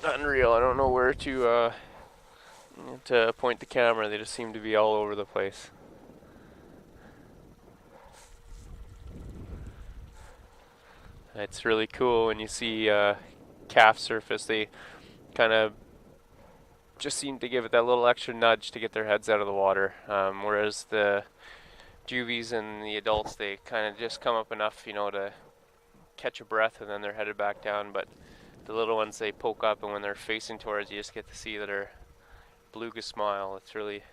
unreal. I don't know where to point the camera. They just seem to be all over the place. It's really cool when you see calf surface. They kind of just seem to give it that little extra nudge to get their heads out of the water. Whereas the juvies and the adults, they kind of just come up enough, to catch a breath and then they're headed back down. But the little ones, they poke up, and when they're facing towards you, just get to see their beluga smile. It's really,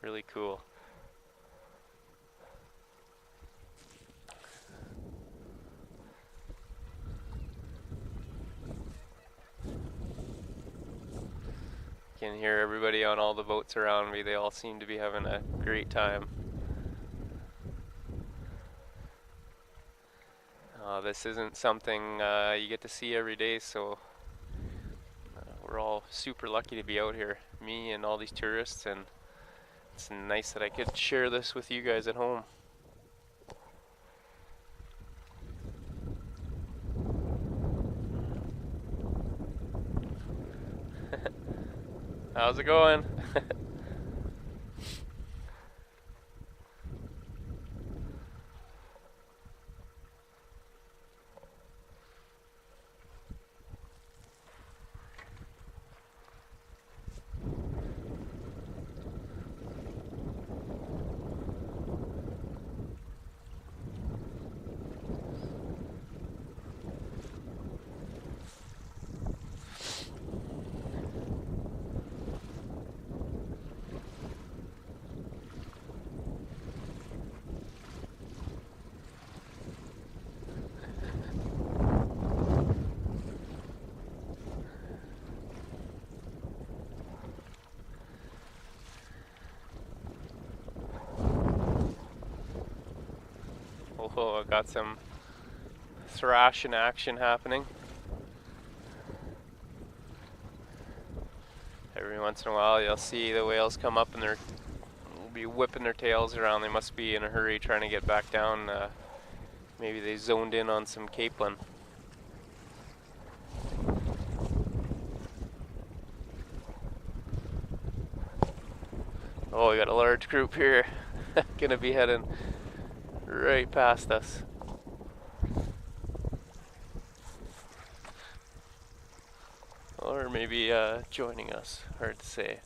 really cool. You can hear everybody on all the boats around me. They all seem to be having a great time. This isn't something you get to see every day, so we're all super lucky to be out here, me and all these tourists, and it's nice that I could share this with you guys at home. How's it going? Oh, I got some thrash in action happening. Every once in a while you'll see the whales come up and they'll be whipping their tails around. They must be in a hurry trying to get back down. Maybe they zoned in on some capelin. Oh, we got a large group here. Gonna be heading right past us. Or maybe joining us. Hard to say.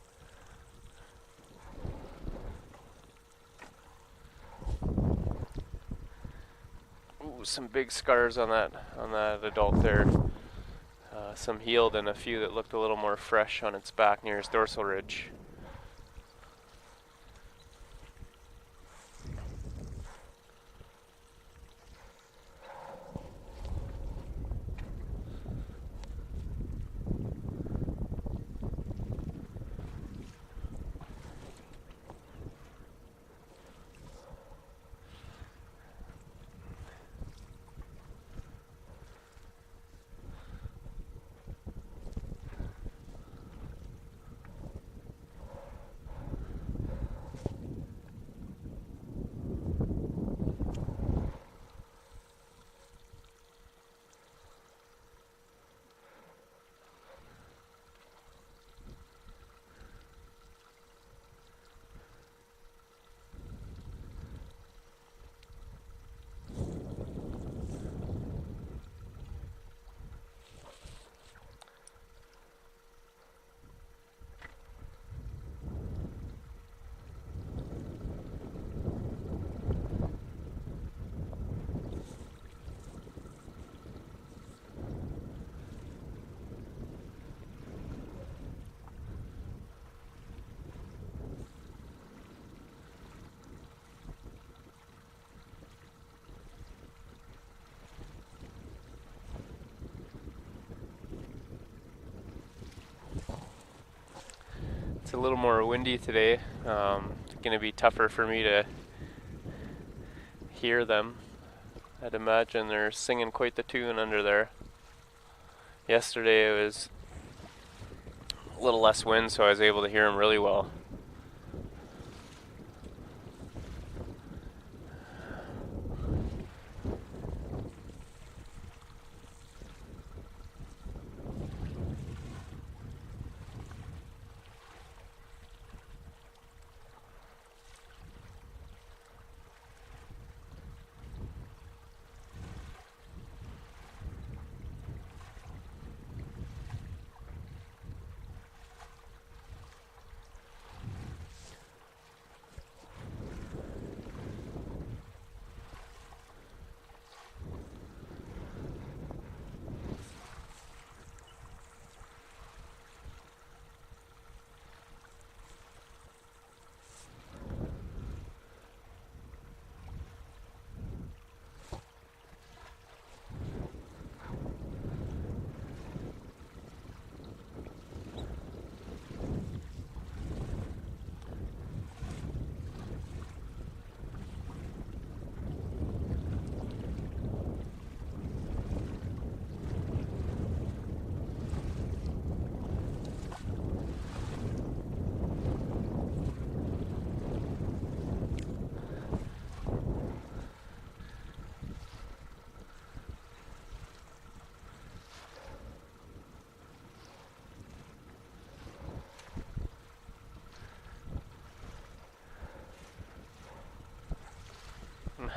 Ooh, some big scars on that adult there. Some healed and a few that looked a little more fresh on its back near its dorsal ridge. It's a little more windy today. It's going to be tougher for me to hear them. I'd imagine they're singing quite the tune under there. Yesterday it was a little less wind, so I was able to hear them really well.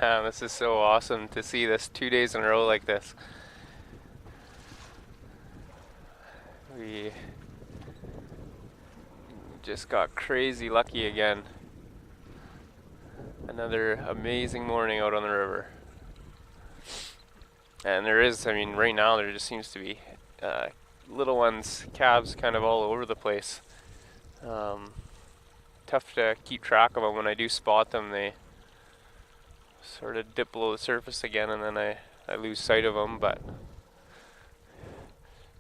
Man, this is so awesome to see this 2 days in a row like this. We just got crazy lucky again. Another amazing morning out on the river. And there is, I mean, right now there just seems to be little ones, calves kind of all over the place. Tough to keep track of them. When I do spot them, they sort of dip below the surface again, and then I lose sight of them, but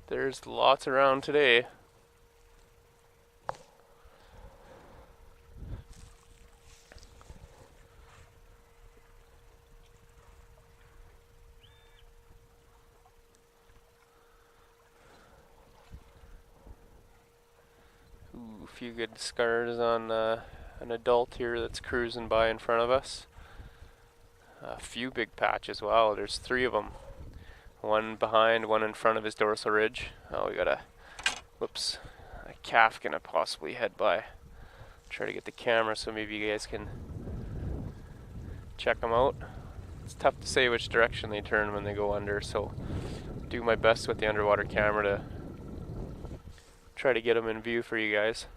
there's lots around today. Ooh, a few good scars on an adult here that's cruising by in front of us. A few big patches. Wow, there's 3 of them. One behind, one in front of his dorsal ridge. Oh, we got a calf gonna possibly head by. Try to get the camera so maybe you guys can check them out. It's tough to say which direction they turn when they go under, so do my best with the underwater camera to try to get them in view for you guys.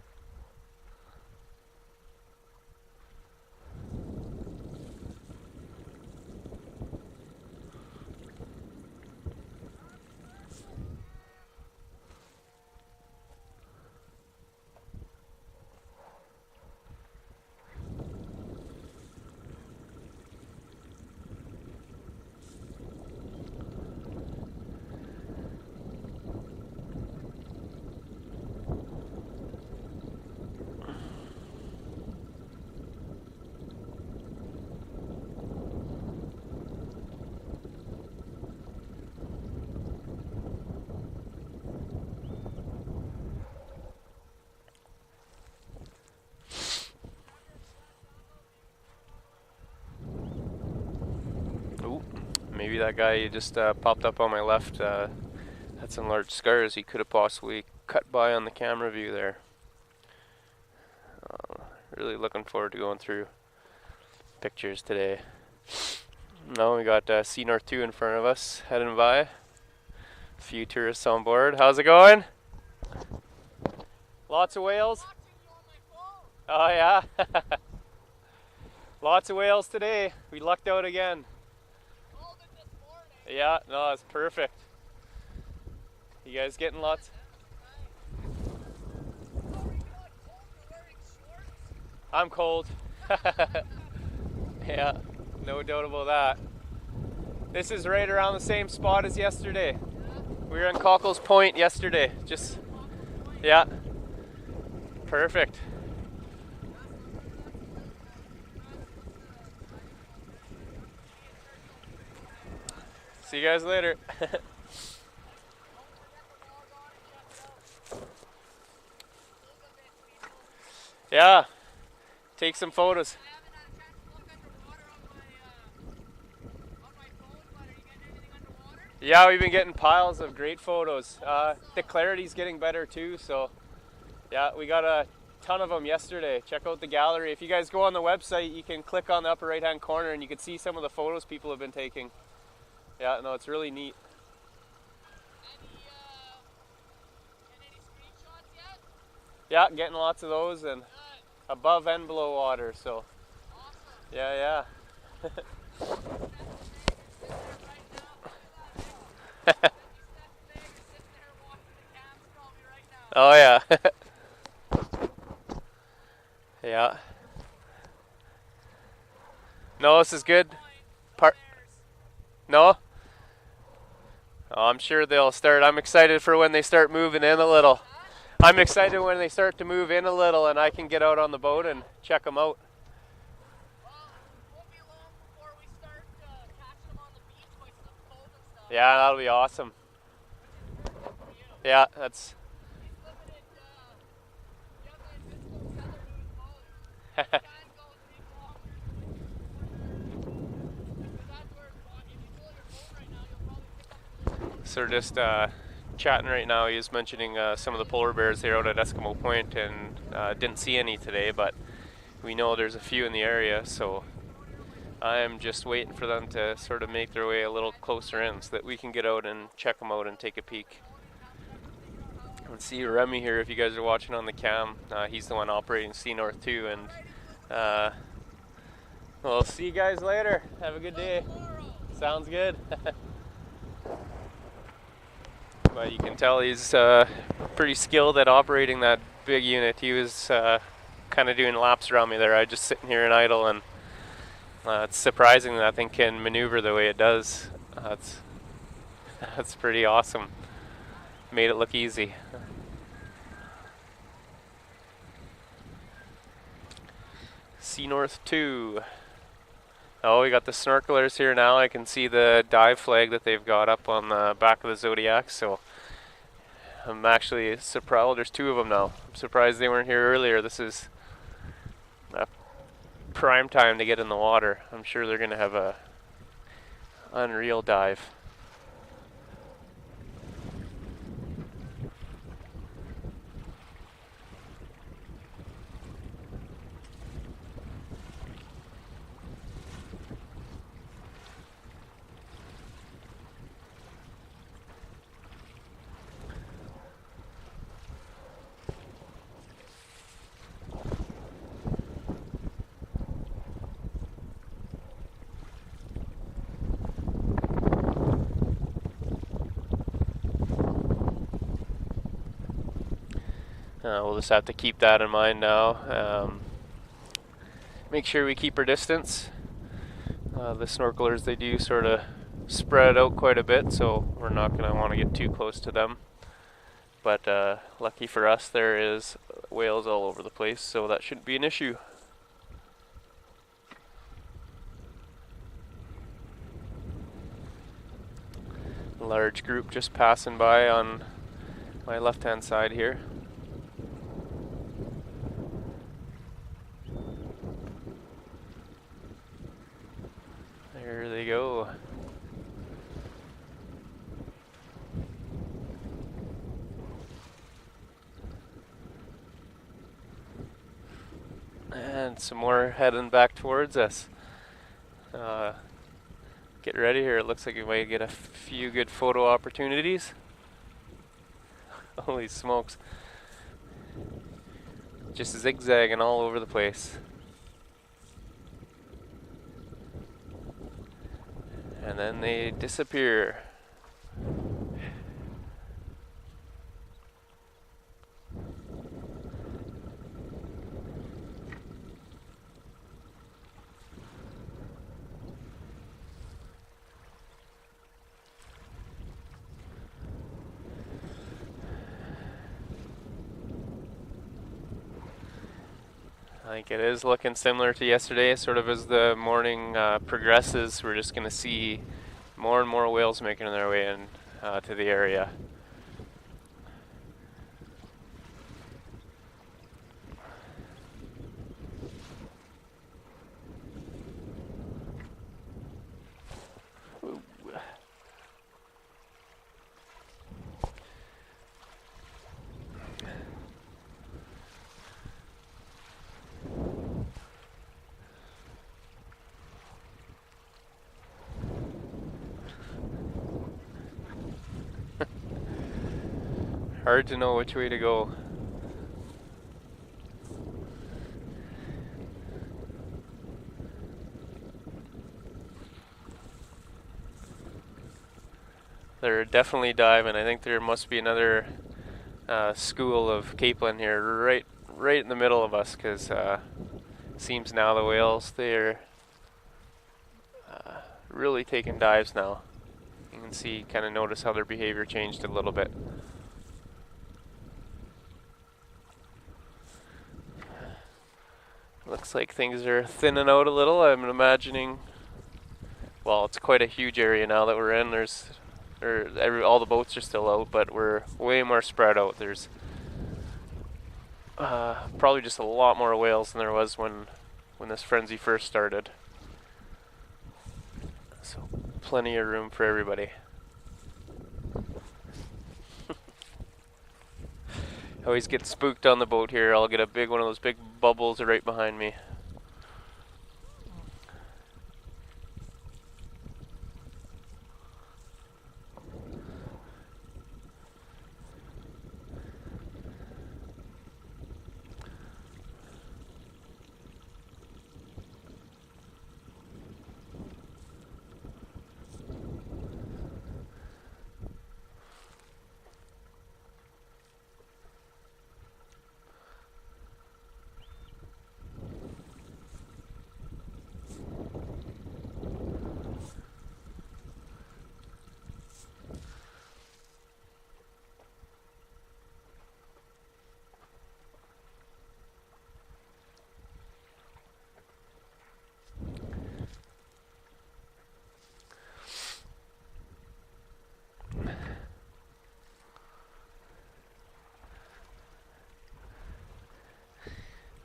Maybe that guy just popped up on my left had some large scars. He could have possibly cut by on the camera view there. Really looking forward to going through pictures today. Now we got Sea North 2 in front of us heading by. A few tourists on board. How's it going? Lots of whales? Oh yeah. Lots of whales today. We lucked out again. Yeah, no, it's perfect. You guys getting lots? I'm cold. Yeah, no doubt about that. This is right around the same spot as yesterday. We were in Cockles Point yesterday. Just, yeah, perfect. See you guys later. Yeah, take some photos. Yeah, we've been getting piles of great photos. The clarity's getting better too, so yeah, we got a ton of them yesterday. Check out the gallery. If you guys go on the website, you can click on the upper right hand corner and you can see some of the photos people have been taking. Yeah, no, it's really neat. Any screenshots yet? Yeah, getting lots of those, and above and below water, so. Awesome. Yeah, yeah. Oh yeah. Yeah. No, this is good. No? Oh, I'm sure they'll start. I'm excited for when they start moving in a little. I'm excited when they start to move in a little and I can get out on the boat and check them out. Well, it won't be long before we start catching them on the beach with some boat and stuff. Yeah, that'll be awesome. Yeah, that's... So we're just chatting right now. He was mentioning some of the polar bears here out at Eskimo Point, and didn't see any today, but we know there's a few in the area, so I'm just waiting for them to sort of make their way a little closer in so that we can get out and check them out and take a peek. And see Remy here, if you guys are watching on the cam, he's the one operating Sea North 2, and we'll see you guys later. Have a good day. Sounds good. But you can tell he's pretty skilled at operating that big unit. He was kind of doing laps around me there. I was just sitting here and idle, and it's surprising that thing can maneuver the way it does. That's pretty awesome. Made it look easy. Sea North 2. Oh, we got the snorkelers here now. I can see the dive flag that they've got up on the back of the Zodiac, so I'm actually surprised. Well, there's 2 of them now. I'm surprised they weren't here earlier. This is prime time to get in the water. I'm sure they're going to have a unreal dive. We'll just have to keep that in mind now. Make sure we keep our distance. The snorkelers, they do sort of spread out quite a bit, so we're not going to want to get too close to them. But lucky for us, there is whales all over the place, so that shouldn't be an issue. A large group just passing by on my left-hand side here. There they go. And some more heading back towards us. Get ready here. It looks like we might get a few good photo opportunities. Holy smokes. Just zigzagging all over the place. And then they disappear. I think it is looking similar to yesterday. Sort of as the morning progresses, we're just going to see more and more whales making their way in to the area. Ooh. Hard to know which way to go. They're definitely diving. I think there must be another school of capelin here right in the middle of us, because seems now the whales, they're really taking dives now. You can see, kind of notice how their behavior changed a little bit. Looks like things are thinning out a little. I'm imagining, well, it's quite a huge area now that we're in. All the boats are still out, but we're way more spread out. There's probably just a lot more whales than there was when this frenzy first started. So plenty of room for everybody. I always get spooked on the boat here. I'll get a big one of those big bubbles right behind me.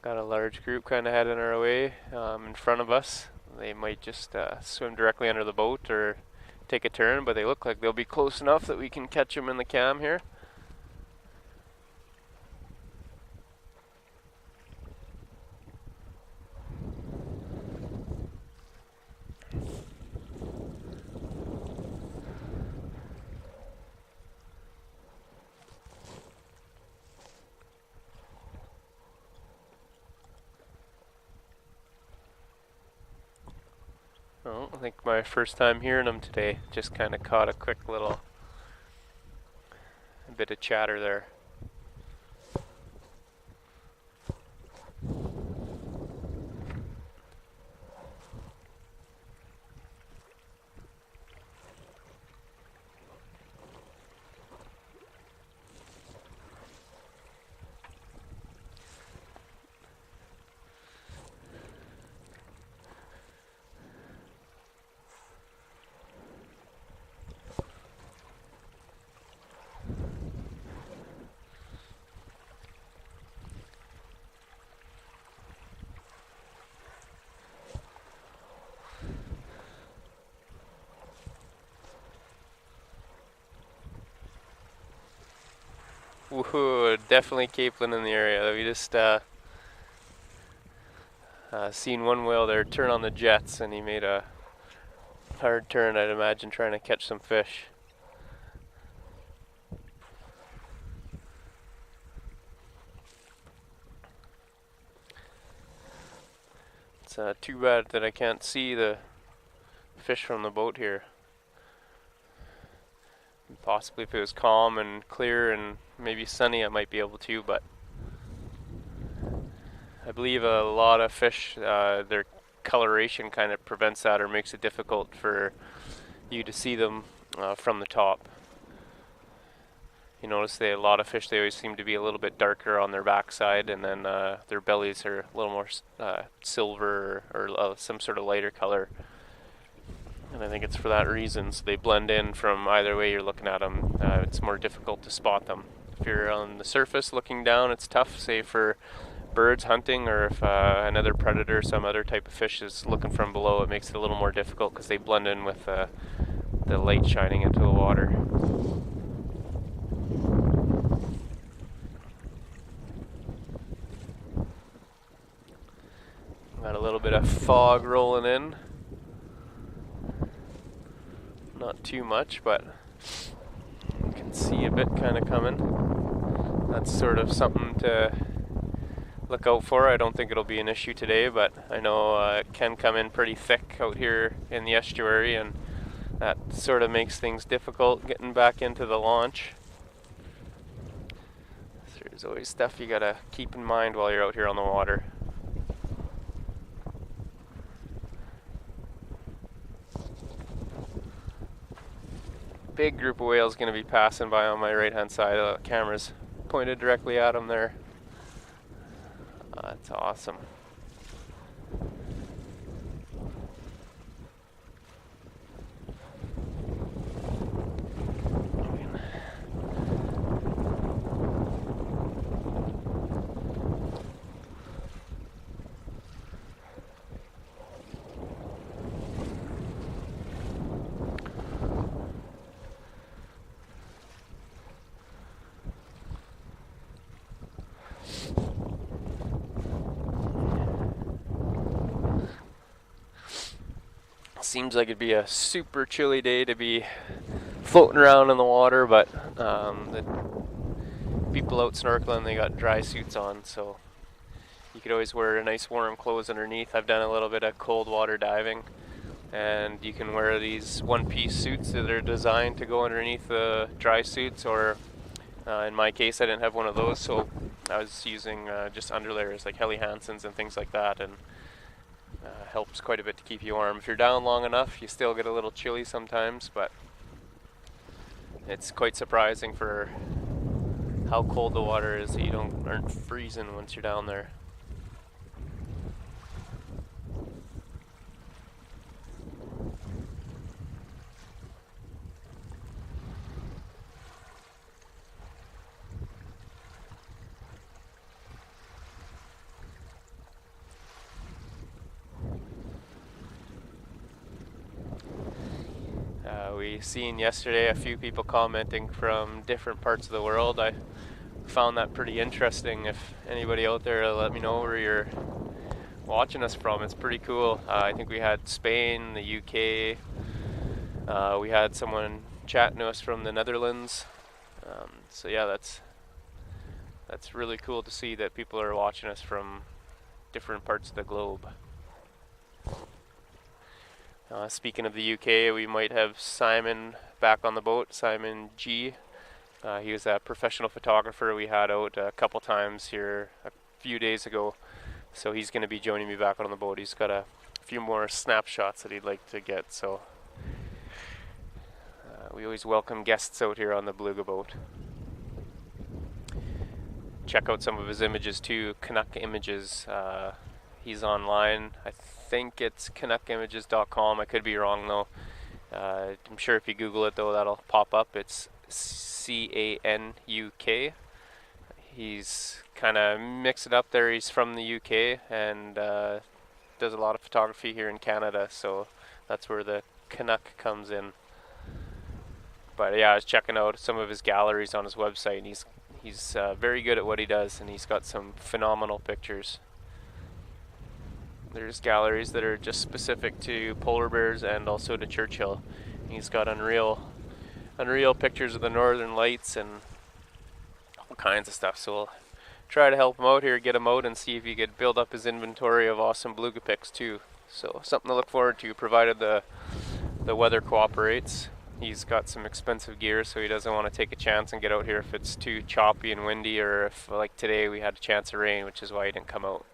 Got a large group kind of heading our way in front of us. They might just swim directly under the boat or take a turn, but they look like they'll be close enough that we can catch them in the cam here. Oh, I think my first time hearing them today. Just kind of caught a quick little bit of chatter there. Woohoo, definitely Capeland in the area. We just seen one whale there turn on the jets, and he made a hard turn, I'd imagine, trying to catch some fish. It's too bad that I can't see the fish from the boat here. Possibly if it was calm and clear and maybe sunny I might be able to, but I believe a lot of fish, their coloration kind of prevents that or makes it difficult for you to see them from the top. You notice a lot of fish, they always seem to be a little bit darker on their backside, and then their bellies are a little more silver or some sort of lighter color. And I think it's for that reason, so they blend in from either way you're looking at them. It's more difficult to spot them. If you're on the surface looking down, it's tough, say for birds hunting, or if another predator, some other type of fish is looking from below, it makes it a little more difficult because they blend in with the light shining into the water. Got a little bit of fog rolling in. Not too much, but you can see a bit kind of coming. That's sort of something to look out for. I don't think it'll be an issue today, but I know it can come in pretty thick out here in the estuary, and that sort of makes things difficult getting back into the launch. So there's always stuff you gotta keep in mind while you're out here on the water. Big group of whales going to be passing by on my right hand side. The camera's pointed directly at them there. That's awesome. Seems like it'd be a super chilly day to be floating around in the water, but the people out snorkeling, they got dry suits on, so you could always wear a nice warm clothes underneath. I've done a little bit of cold water diving, and you can wear these one-piece suits that are designed to go underneath the dry suits, or in my case I didn't have one of those, so I was using just underlayers like Hayley Hansen's and things like that, and helps quite a bit to keep you warm. If you're down long enough, you still get a little chilly sometimes, but it's quite surprising for how cold the water is that you aren't freezing once you're down there. We seen yesterday a few people commenting from different parts of the world. I found that pretty interesting. If anybody out there, let me know where you're watching us from. It's pretty cool. I think we had Spain, the UK. We had someone chatting to us from the Netherlands. So yeah, that's really cool to see that people are watching us from different parts of the globe. Speaking of the UK, we might have Simon back on the boat, Simon G. He was a professional photographer we had out a couple times here a few days ago. So he's going to be joining me back on the boat. He's got a few more snapshots that he'd like to get. So we always welcome guests out here on the Beluga boat. Check out some of his images too, Canuck Images. He's online. I think it's canuckimages.com. I could be wrong though. I'm sure if you Google it though, that'll pop up. It's CANUK. He's kind of mixed it up there. He's from the UK and does a lot of photography here in Canada, so that's where the Canuck comes in. But yeah, I was checking out some of his galleries on his website, and he's very good at what he does, and he's got some phenomenal pictures. There's galleries that are just specific to polar bears and also to Churchill. He's got unreal pictures of the northern lights and all kinds of stuff. So we'll try to help him out here, get him out, and see if he could build up his inventory of awesome beluga pics too. So something to look forward to, provided the weather cooperates. He's got some expensive gear, so he doesn't want to take a chance and get out here if it's too choppy and windy, or if, like today, we had a chance of rain, which is why he didn't come out.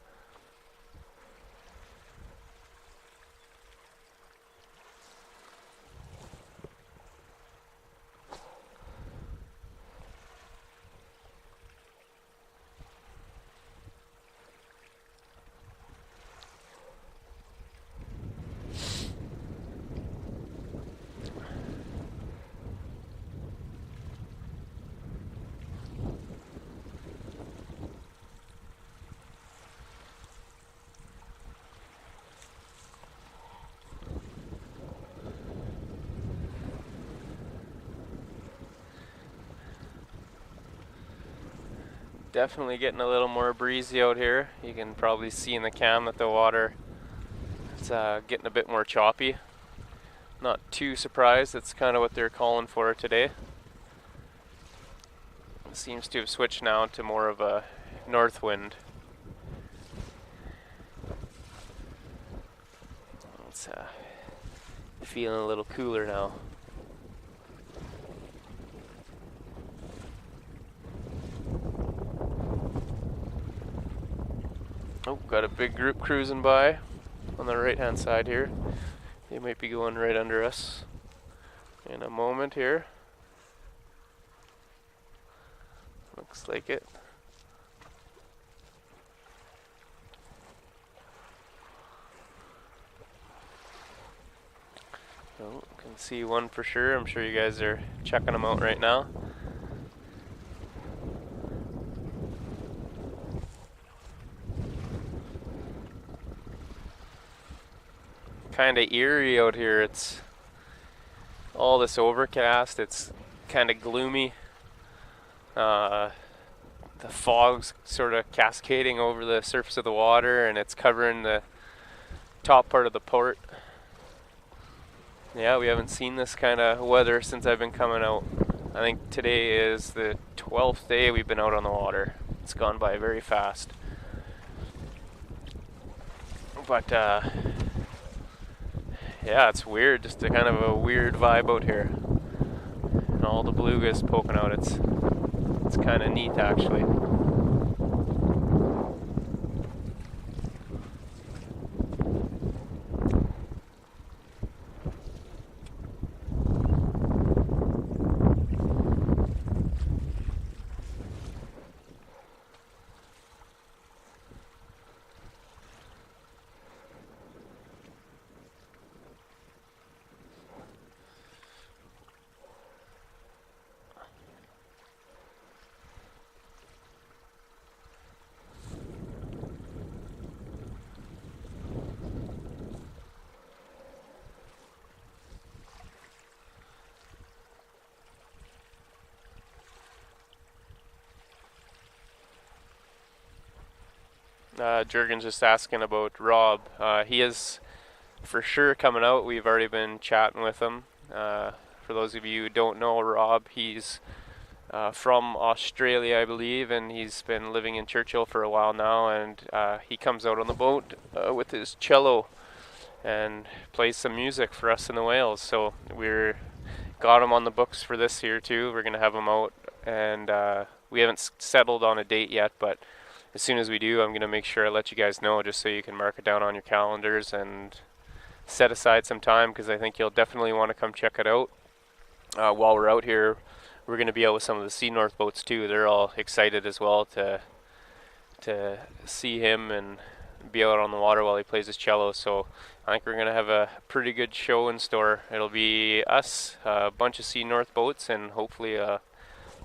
Definitely getting a little more breezy out here. You can probably see in the cam that the water is getting a bit more choppy. Not too surprised, that's kind of what they're calling for today. It seems to have switched now to more of a north wind. It's feeling a little cooler now. Oh, got a big group cruising by on the right hand side here. They might be going right under us in a moment here. Looks like it. Oh, can see one for sure. I'm sure you guys are checking them out right now. Kind of eerie out here. It's all this overcast. It's kind of gloomy. The fog's sort of cascading over the surface of the water, and it's covering the top part of the port. Yeah, we haven't seen this kind of weather since I've been coming out. I think today is the 12th day we've been out on the water. It's gone by very fast. But yeah, it's weird, just a kind of a weird vibe out here. And all the belugas poking out. It's kind of neat actually. Jurgen's just asking about Rob. He is for sure coming out. We've already been chatting with him. For those of you who don't know Rob, he's from Australia, I believe, and he's been living in Churchill for a while now, and he comes out on the boat with his cello and plays some music for us in the whales. So we're got him on the books for this year too. We're gonna have him out, and we haven't settled on a date yet, but as soon as we do, I'm gonna make sure I let you guys know, just so you can mark it down on your calendars and set aside some time, because I think you'll definitely want to come check it out. While we're out here, we're going to be out with some of the Sea North boats too. They're all excited as well to see him and be out on the water while he plays his cello. So I think we're going to have a pretty good show in store. It'll be us, a bunch of Sea North boats, and hopefully a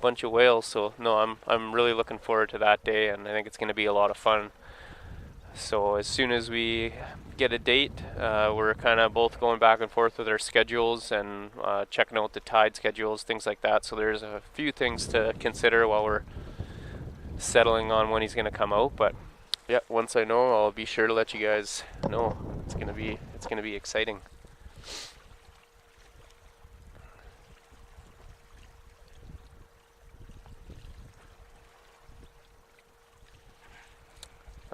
bunch of whales. So no, I'm really looking forward to that day, and I think it's going to be a lot of fun. So as soon as we get a date, we're kind of both going back and forth with our schedules and checking out the tide schedules, things like that. So there's a few things to consider while we're settling on when he's going to come out. But yeah, once I know, I'll be sure to let you guys know. It's gonna be exciting.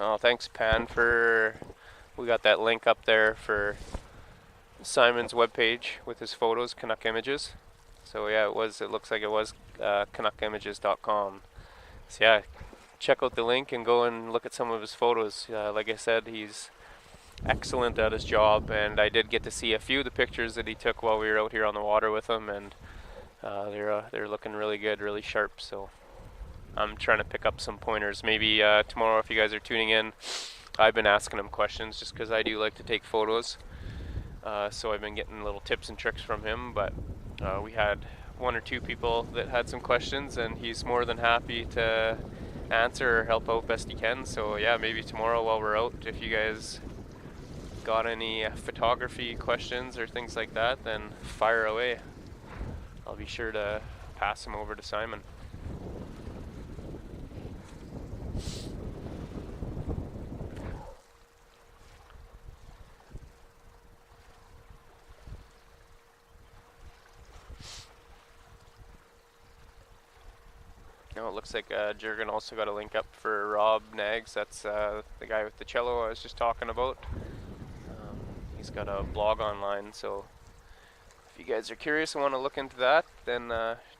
Oh, thanks, Pan, we got that link up there for Simon's webpage with his photos, Canuck Images. So yeah, it looks like it was canuckimages.com. So yeah, check out the link and go and look at some of his photos. Like I said, he's excellent at his job, and I did get to see a few of the pictures that he took while we were out here on the water with him, and they're looking really good, really sharp. So I'm trying to pick up some pointers. Maybe tomorrow, if you guys are tuning in, I've been asking him questions just because I do like to take photos. So I've been getting little tips and tricks from him, but we had one or two people that had some questions, and he's more than happy to answer or help out best he can. So yeah, maybe tomorrow while we're out, if you guys got any photography questions or things like that, then fire away. I'll be sure to pass them over to Simon. Oh, it looks like Jurgen also got a link up for Rob Nags. That's the guy with the cello I was just talking about. He's got a blog online, so if you guys are curious and want to look into that, then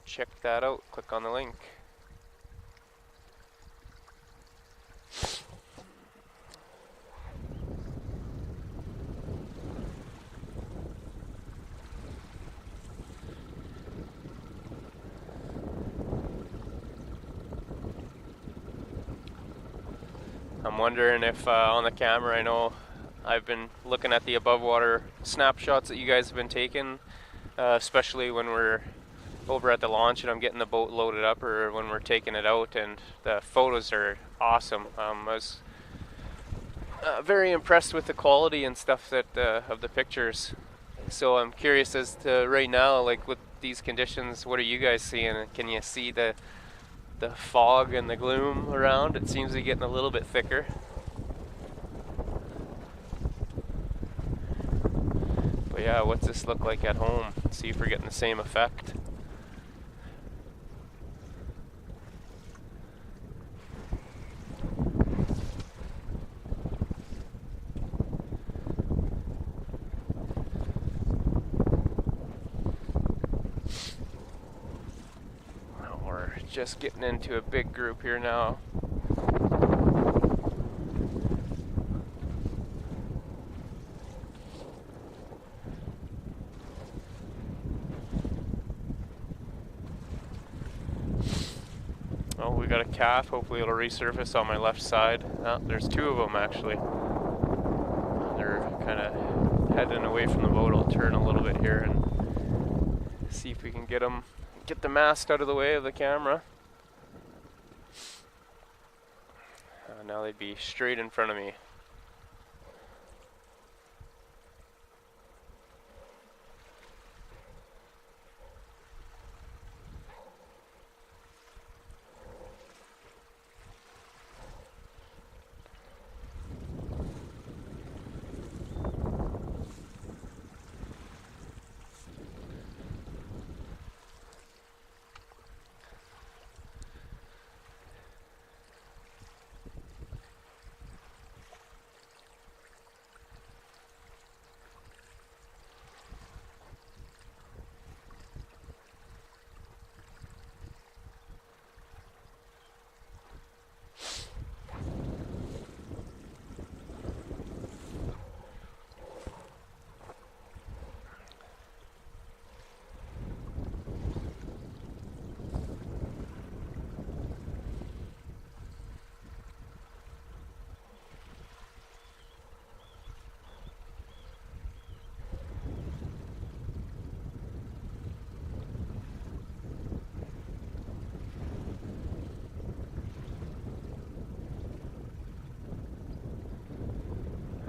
check that out. Click on the link. I'm wondering if on the camera, I know I've been looking at the above water snapshots that you guys have been taking, especially when we're over at the launch and I'm getting the boat loaded up, or when we're taking it out, and the photos are awesome. I was very impressed with the quality and stuff that of the pictures. So I'm curious as to right now, like with these conditions, what are you guys seeing? Can you see the fog and the gloom around? It seems to be getting a little bit thicker. But yeah, what's this look like at home? See if we're getting the same effect. We're just getting into a big group here now. Oh, we got a calf. Hopefully it'll resurface on my left side. Oh, there's two of them actually. They're kind of heading away from the boat. I'll turn a little bit here and see if we can get them. Get the mast out of the way of the camera. Now they'd be straight in front of me.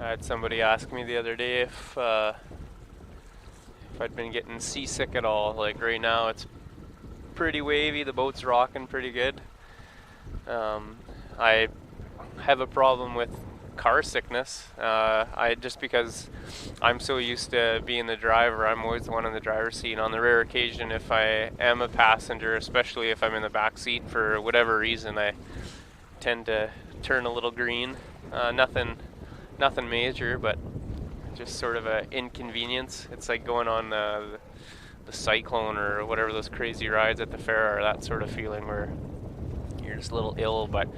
I had somebody ask me the other day if I'd been getting seasick at all. Like right now, it's pretty wavy. The boat's rocking pretty good. I have a problem with car sickness. I just because I'm so used to being the driver, I'm always the one in the driver's seat. On the rare occasion, if I am a passenger, especially if I'm in the back seat for whatever reason, I tend to turn a little green. Nothing major, but just sort of a inconvenience. It's like going on the Cyclone or whatever those crazy rides at the fair are. That sort of feeling where you're just a little ill, but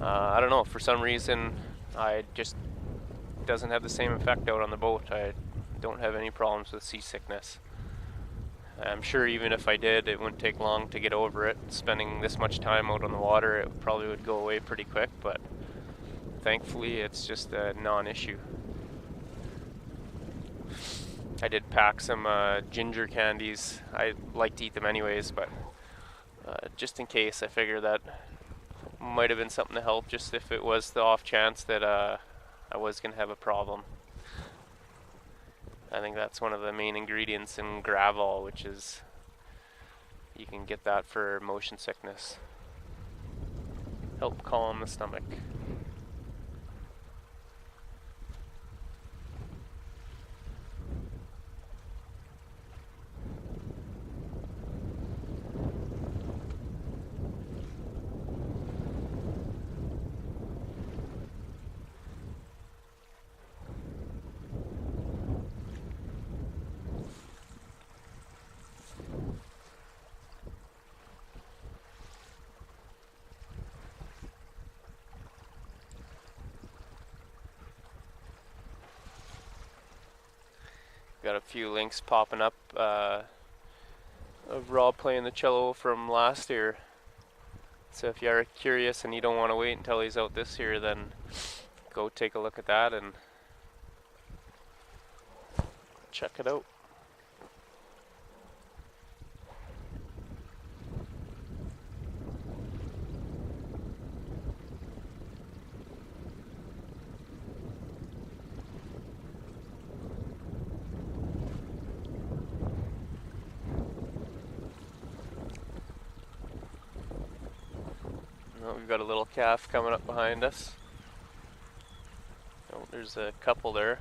I don't know, for some reason I just doesn't have the same effect out on the boat. I don't have any problems with seasickness. I'm sure even if I did, it wouldn't take long to get over it. Spending this much time out on the water, it probably would go away pretty quick, but thankfully it's just a non-issue. I did pack some ginger candies. I like to eat them anyways, but just in case, I figure that might have been something to help, just if it was the off chance that I was going to have a problem. I think that's one of the main ingredients in Gravol, which is, you can get that for motion sickness. Help calm the stomach. Got a few links popping up of Rob playing the cello from last year. So if you're curious and you don't want to wait until he's out this year, then go take a look at that and check it out. We've got a little calf coming up behind us. Oh, there's a couple there.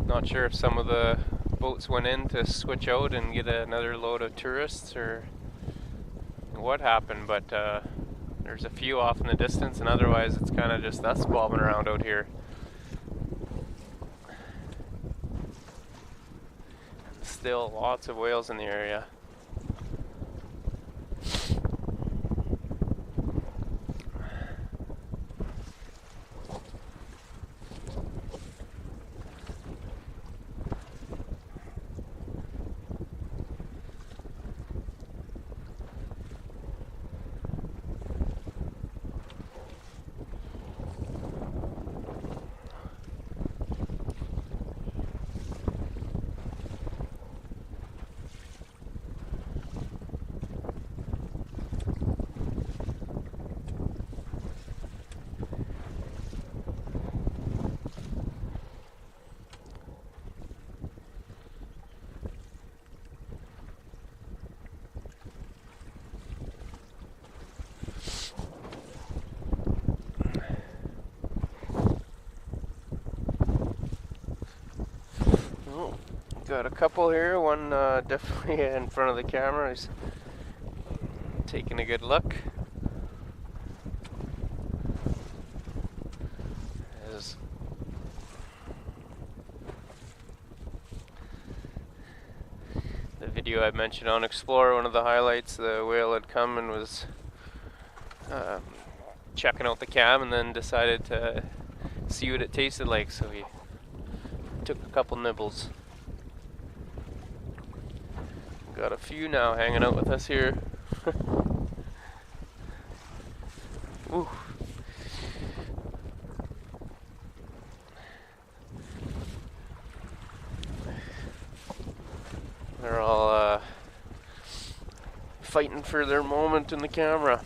Not sure if some of the boats went in to switch out and get another load of tourists or what happened, but there's a few off in the distance, and otherwise it's kind of just us bobbing around out here. Still lots of whales in the area. got a couple here. One definitely in front of the camera. He's taking a good look. As the video I mentioned on Explorer, one of the highlights, the whale had come and was checking out the cam and then decided to see what it tasted like, so he took a couple nibbles. Got a few now hanging out with us here. Ooh. They're all fighting for their moment in the camera.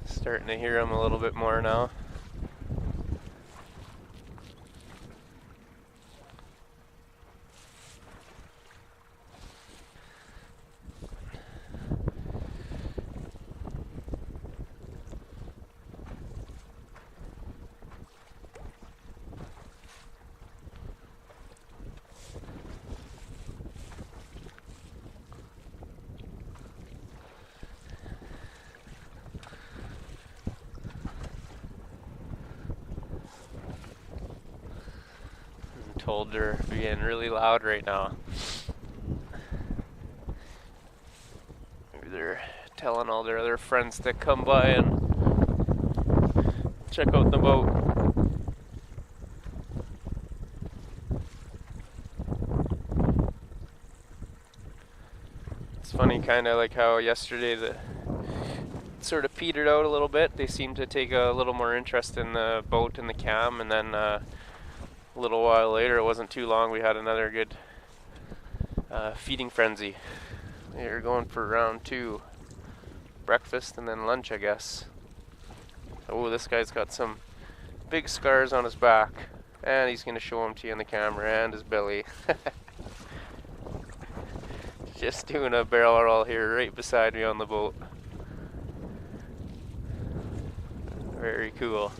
Starting to hear them a little bit more now. Told they're being really loud right now. Maybe they're telling all their other friends to come by and check out the boat. It's funny, kind of like how yesterday the sort of petered out a little bit. They seemed to take a little more interest in the boat and the cam, and then a little while later, it wasn't too long, we had another good feeding frenzy. We were going for round 2, breakfast and then lunch, I guess. Oh, this guy's got some big scars on his back, and he's going to show them to you in the camera, and his belly. Just doing a barrel roll here right beside me on the boat. Very cool.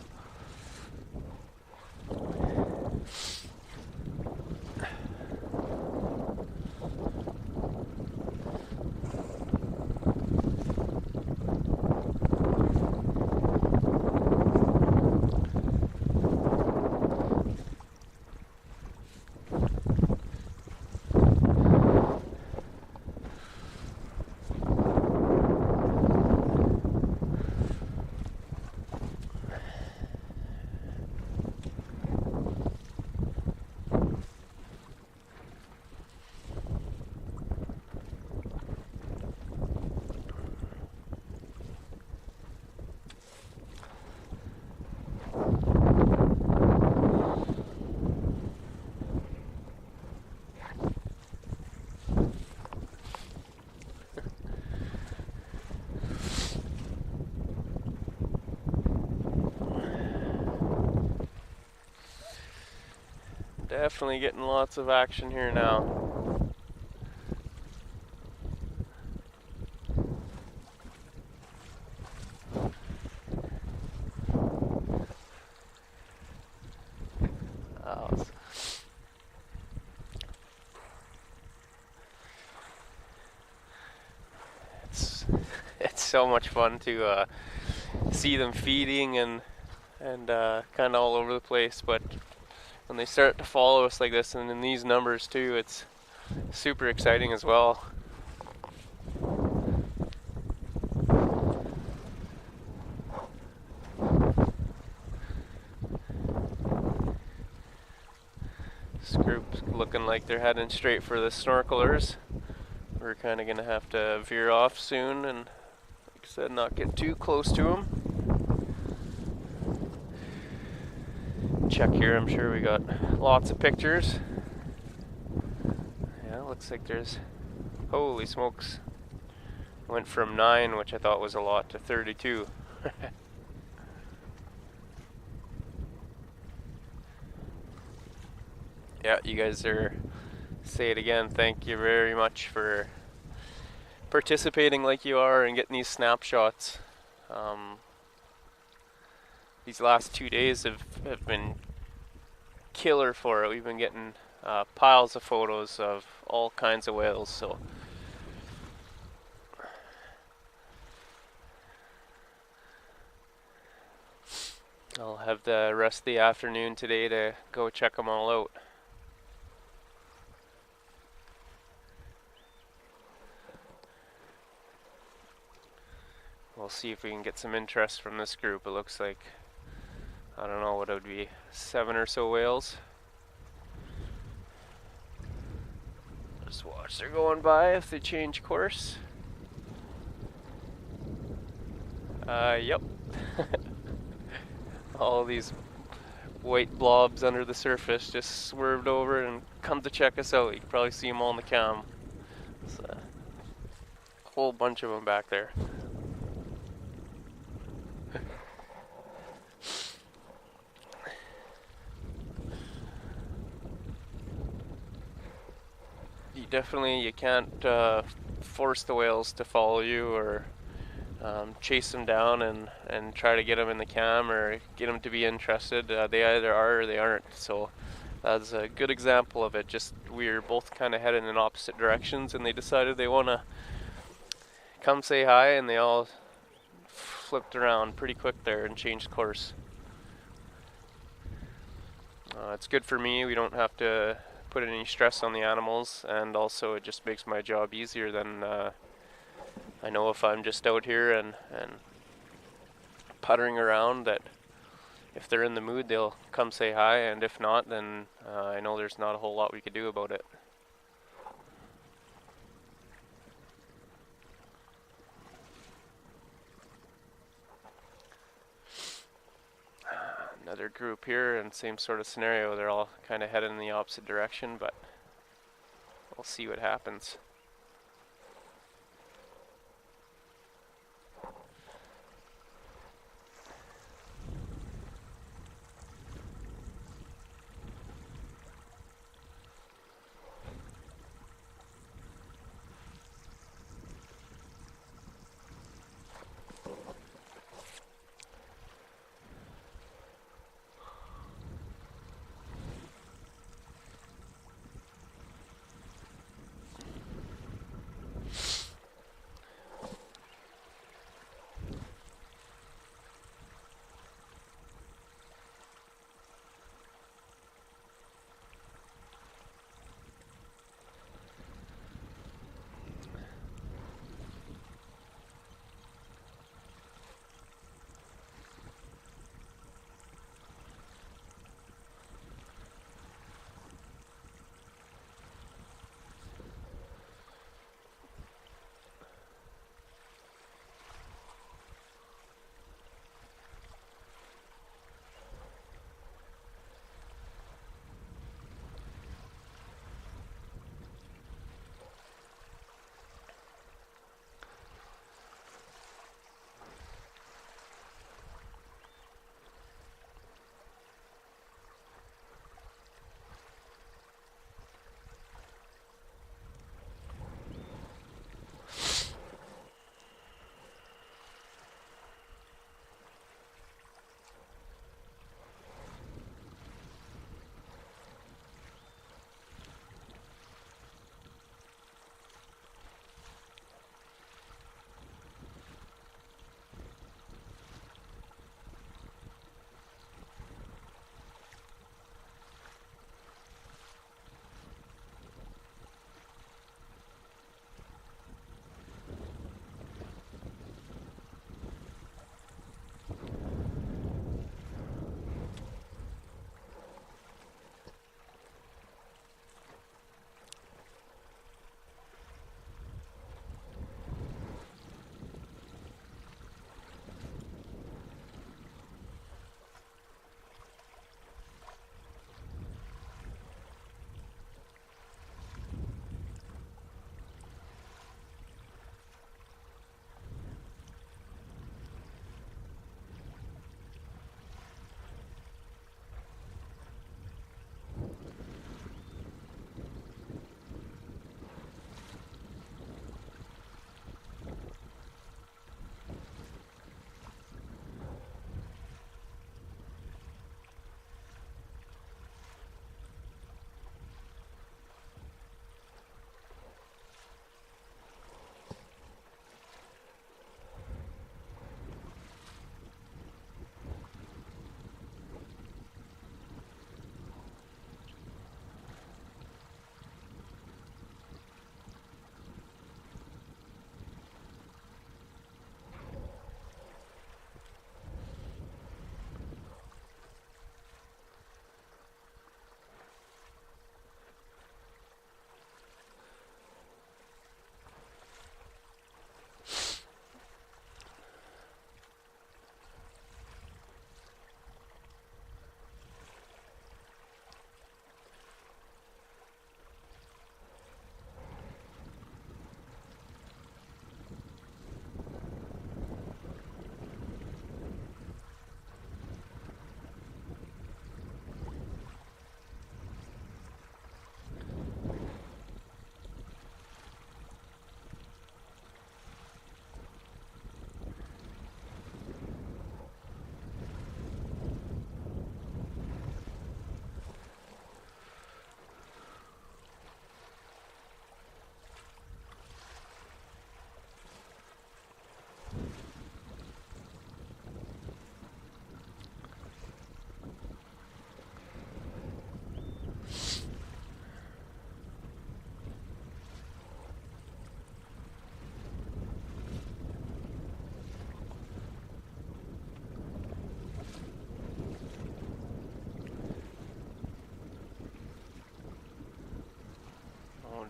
Definitely getting lots of action here now. Oh, it's so much fun to see them feeding and kind of all over the place, but when they start to follow us like this and in these numbers too, it's super exciting as well. This group's looking like they're heading straight for the snorkelers. We're kind of going to have to veer off soon and, like I said, not get too close to them. Check here, I'm sure we got lots of pictures. Yeah, looks like there's, holy smokes, went from 9, which I thought was a lot, to 32. Yeah, you guys are say it again. Thank you very much for participating like you are and getting these snapshots. Um, these last 2 days have been killer for it. We've been getting piles of photos of all kinds of whales. So I'll have the rest of the afternoon today to go check them all out. We'll see if we can get some interest from this group. It looks like, I don't know what it would be, 7 or so whales. Just watch they're going by if they change course. Yep. All these white blobs under the surface just swerved over and come to check us out. You can probably see them all in the cam. There's a whole bunch of them back there. You can't force the whales to follow you or chase them down and try to get them in the cam or get them to be interested. They either are or they aren't. So that's a good example of it. Just we were both kind of heading in opposite directions, and they decided they want to come say hi, and they all flipped around pretty quick there and changed course. It's good for me. We don't have to put any stress on the animals, and also it just makes my job easier. Than I know if I'm just out here and puttering around, that if they're in the mood they'll come say hi, and if not, then I know there's not a whole lot we could do about it. Another group here, and same sort of scenario. They're all kind of headed in the opposite direction, but we'll see what happens.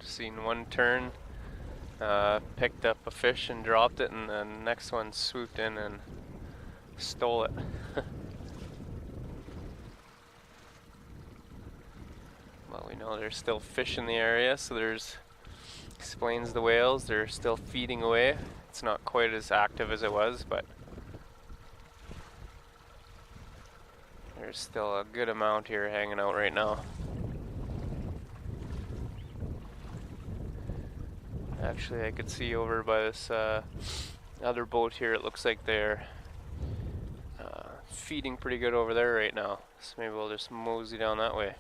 Seen one turn, picked up a fish and dropped it, and the next one swooped in and stole it. Well, we know there's still fish in the area, so there's explains the whales. They're still feeding away. It's not quite as active as it was, but there's still a good amount here hanging out right now. Actually, I could see over by this other boat here, it looks like they're feeding pretty good over there right now. So maybe we'll just mosey down that way.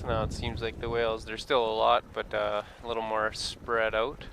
Now it seems like the whales, there's still a lot, but a little more spread out.